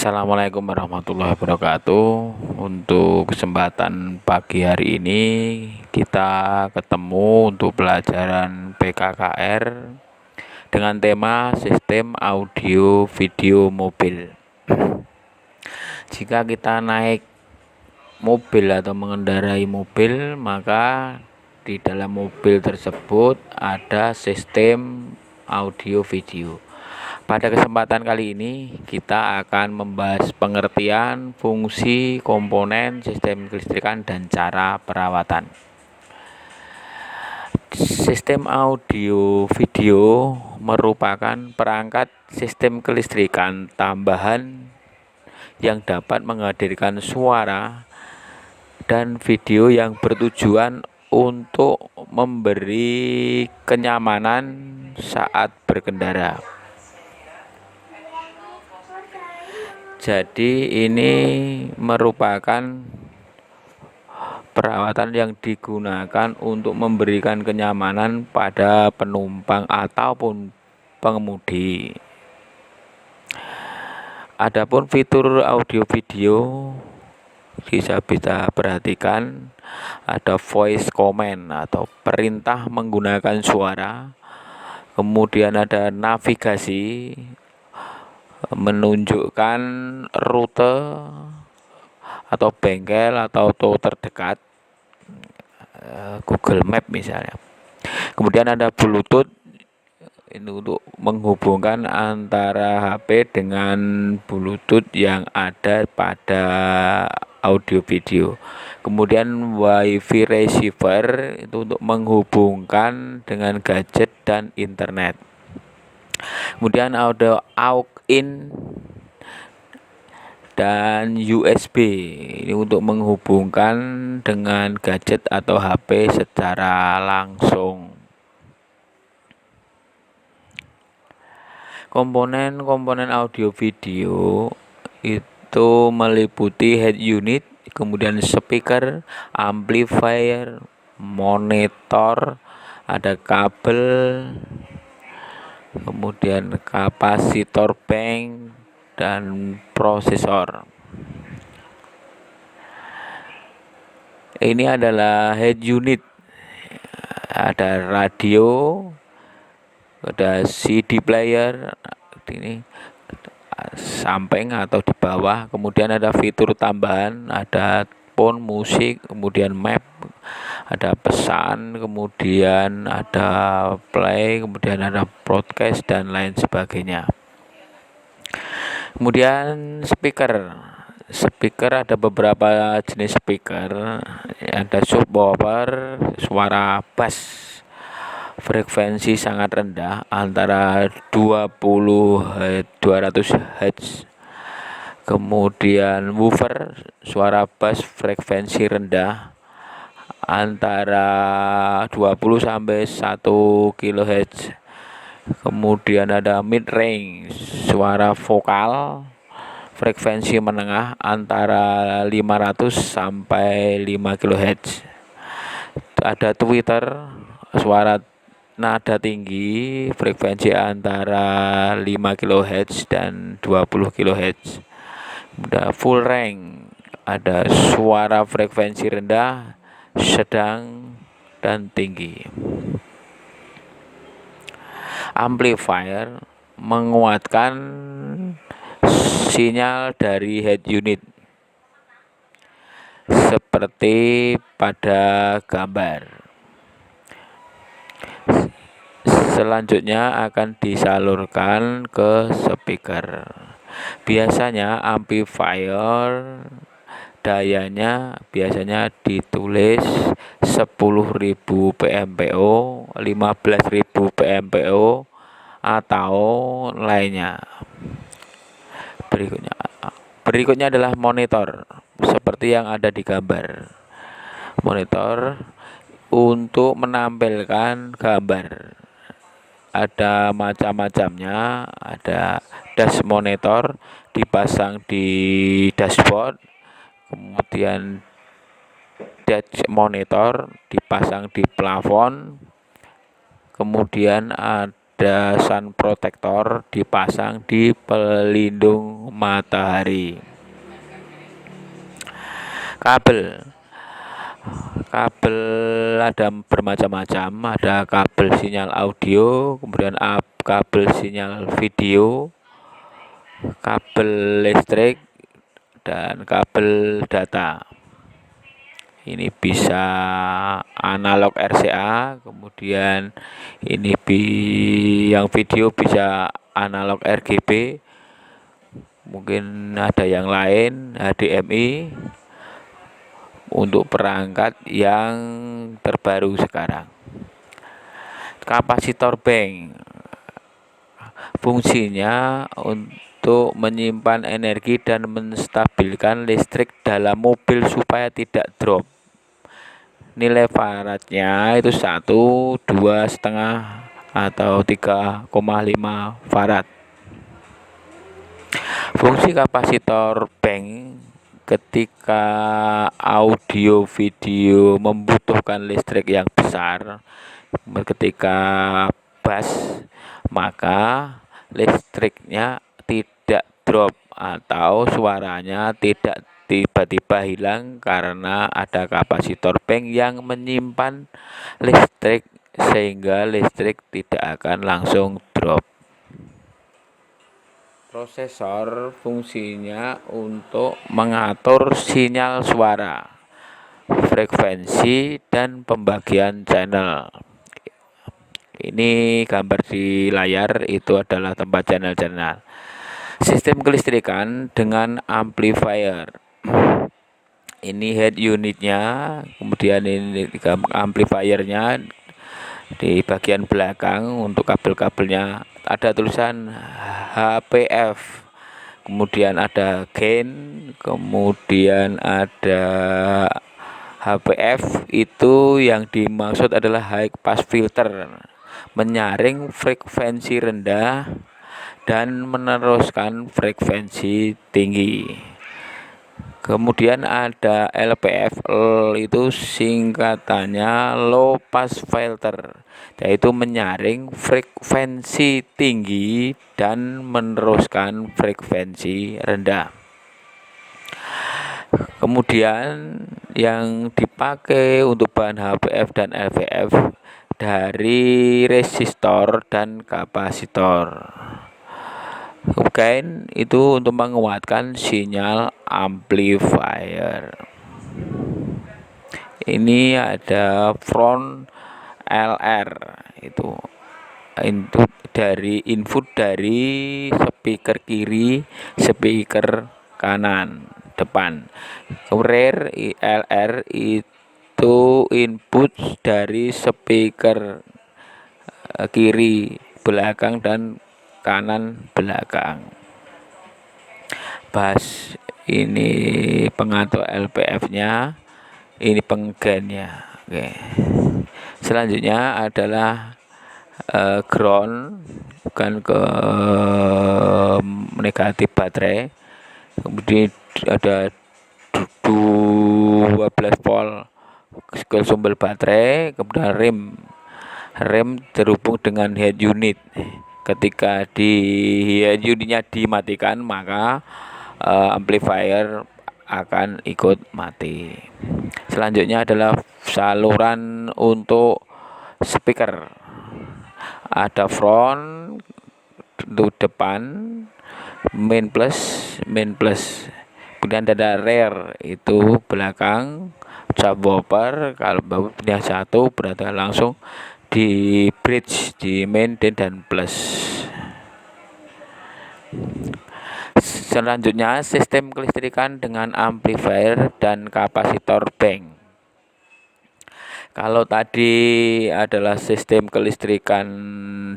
Assalamualaikum warahmatullahi wabarakatuh. Untuk kesempatan pagi hari ini kita ketemu untuk pelajaran PKKR dengan tema sistem audio video mobil. Jika kita naik mobil atau mengendarai mobil, maka di dalam mobil tersebut ada sistem audio video. Pada kesempatan kali ini kita akan membahas pengertian, fungsi, komponen, sistem kelistrikan, dan cara perawatan. Sistem audio video merupakan perangkat sistem kelistrikan tambahan yang dapat menghadirkan suara dan video yang bertujuan untuk memberi kenyamanan saat berkendara. Jadi ini merupakan perawatan yang digunakan untuk memberikan kenyamanan pada penumpang ataupun pengemudi. Adapun fitur audio video bisa perhatikan ada voice command atau perintah menggunakan suara, kemudian ada navigasi menunjukkan rute atau bengkel atau tol terdekat, Google Map misalnya. Kemudian ada Bluetooth, ini untuk menghubungkan antara HP dengan Bluetooth yang ada pada audio video. Kemudian WiFi receiver itu untuk menghubungkan dengan gadget dan internet. Kemudian ada aux-in dan USB, ini untuk menghubungkan dengan gadget atau HP secara langsung. Komponen audio video itu meliputi head unit, kemudian speaker, amplifier, monitor, ada kabel, kemudian kapasitor bank dan prosesor. Ini adalah head unit, ada radio, ada CD player, ini samping atau di bawah. Kemudian ada fitur tambahan, ada phone, musik, kemudian map, ada pesan, kemudian ada play, kemudian ada broadcast dan lain sebagainya. Kemudian speaker ada beberapa jenis speaker, ada subwoofer, suara bass frekuensi sangat rendah antara 200 Hz. Kemudian woofer, suara bass frekuensi rendah antara 20 sampai 1 kHz. Kemudian ada mid range, suara vokal frekuensi menengah antara 500 sampai 5 kHz. Ada tweeter, suara nada tinggi frekuensi antara 5 kHz dan 20 kHz. Ada full range, ada suara frekuensi rendah, sedang, dan tinggi. Amplifier menguatkan sinyal dari head unit seperti pada gambar. Selanjutnya akan disalurkan ke speaker. Biasanya amplifier dayanya biasanya ditulis 10.000 PMPO, 15.000 PMPO atau lainnya. Berikutnya adalah monitor seperti yang ada di gambar. Monitor untuk menampilkan gambar. Ada macam-macamnya, ada dash monitor dipasang di dashboard, kemudian dash monitor dipasang di plafon, kemudian ada ada sun protector dipasang di pelindung matahari. Kabel ada bermacam-macam, ada kabel sinyal audio, kemudian kabel sinyal video, kabel listrik, dan kabel data. Ini bisa analog RCA, kemudian ini yang video bisa analog RGB, mungkin ada yang lain HDMI untuk perangkat yang terbaru sekarang. Kapasitor bank fungsinya untuk menyimpan energi dan menstabilkan listrik dalam mobil supaya tidak drop. Nilai faradnya itu 1, 2,5 atau 3,5 farad. Fungsi kapasitor bank ketika audio video membutuhkan listrik yang besar, ketika bass, maka listriknya tidak drop atau suaranya tidak tiba-tiba hilang karena ada kapasitor bank yang menyimpan listrik sehingga listrik tidak akan langsung drop. Prosesor fungsinya untuk mengatur sinyal suara, frekuensi, dan pembagian channel. Ini gambar di layar itu adalah tempat channel-channel. Sistem kelistrikan dengan amplifier. Ini head unitnya, kemudian ini amplifiernya di bagian belakang. Untuk kabel-kabelnya ada tulisan HPF, kemudian ada gain, kemudian ada HPF. Itu yang dimaksud adalah high pass filter, menyaring frekuensi rendah dan meneruskan frekuensi tinggi. Kemudian ada LPF, itu singkatannya low pass filter, yaitu menyaring frekuensi tinggi dan meneruskan frekuensi rendah. Kemudian yang dipakai untuk bahan HPF dan LPF dari resistor dan kapasitor. Gain itu untuk menguatkan sinyal amplifier. Ini ada front LR, itu dari input dari speaker kiri, speaker kanan depan. Rear LR itu input dari speaker kiri belakang dan kanan belakang. Bass ini pengatur LPF-nya, ini penggainnya. Oke. Selanjutnya adalah ground, bukan ke negatif baterai. Kemudian ada 12 volt ke sumber baterai, kemudian rem terhubung dengan head unit. Ketika di head unitnya dimatikan, maka amplifier akan ikut mati. Selanjutnya adalah saluran untuk speaker. Ada front untuk depan, main plus. Kemudian ada rear itu belakang, subwoofer. Kalau yang satu berada langsung di bridge, di main dan plus. Selanjutnya sistem kelistrikan dengan amplifier dan kapasitor bank. Kalau tadi adalah sistem kelistrikan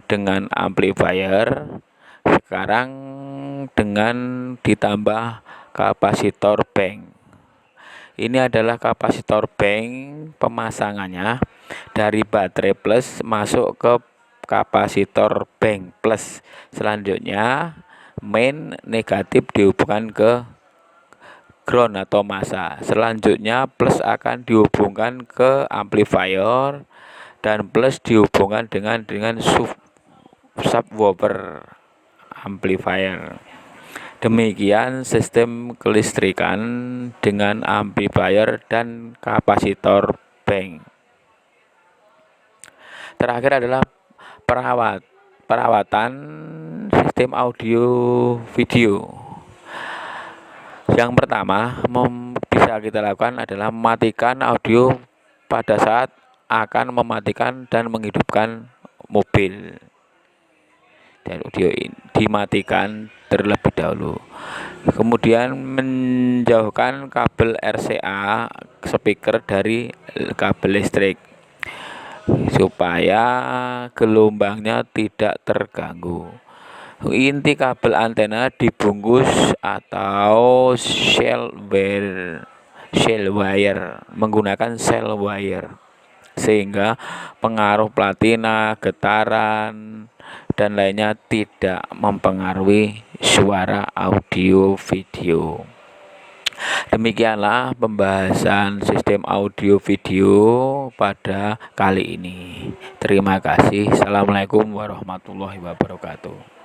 dengan amplifier, sekarang dengan ditambah kapasitor bank. Ini adalah kapasitor bank, pemasangannya dari baterai plus masuk ke kapasitor bank plus. Selanjutnya main negatif dihubungkan ke ground atau massa. Selanjutnya plus akan dihubungkan ke amplifier dan plus dihubungkan dengan subwoofer amplifier. Demikian sistem kelistrikan dengan amplifier dan kapasitor bank. Terakhir adalah perawatan sistem audio video. Yang pertama bisa kita lakukan adalah mematikan audio pada saat akan mematikan dan menghidupkan mobil. Dan audio ini dimatikan terlebih dahulu. Kemudian menjauhkan kabel RCA speaker dari kabel listrik supaya gelombangnya tidak terganggu. Inti kabel antena dibungkus atau shell wire menggunakan shell wire sehingga pengaruh platina, getaran dan lainnya tidak mempengaruhi suara audio video. Demikianlah pembahasan sistem audio video pada kali ini. Terima kasih. Assalamualaikum warahmatullahi wabarakatuh.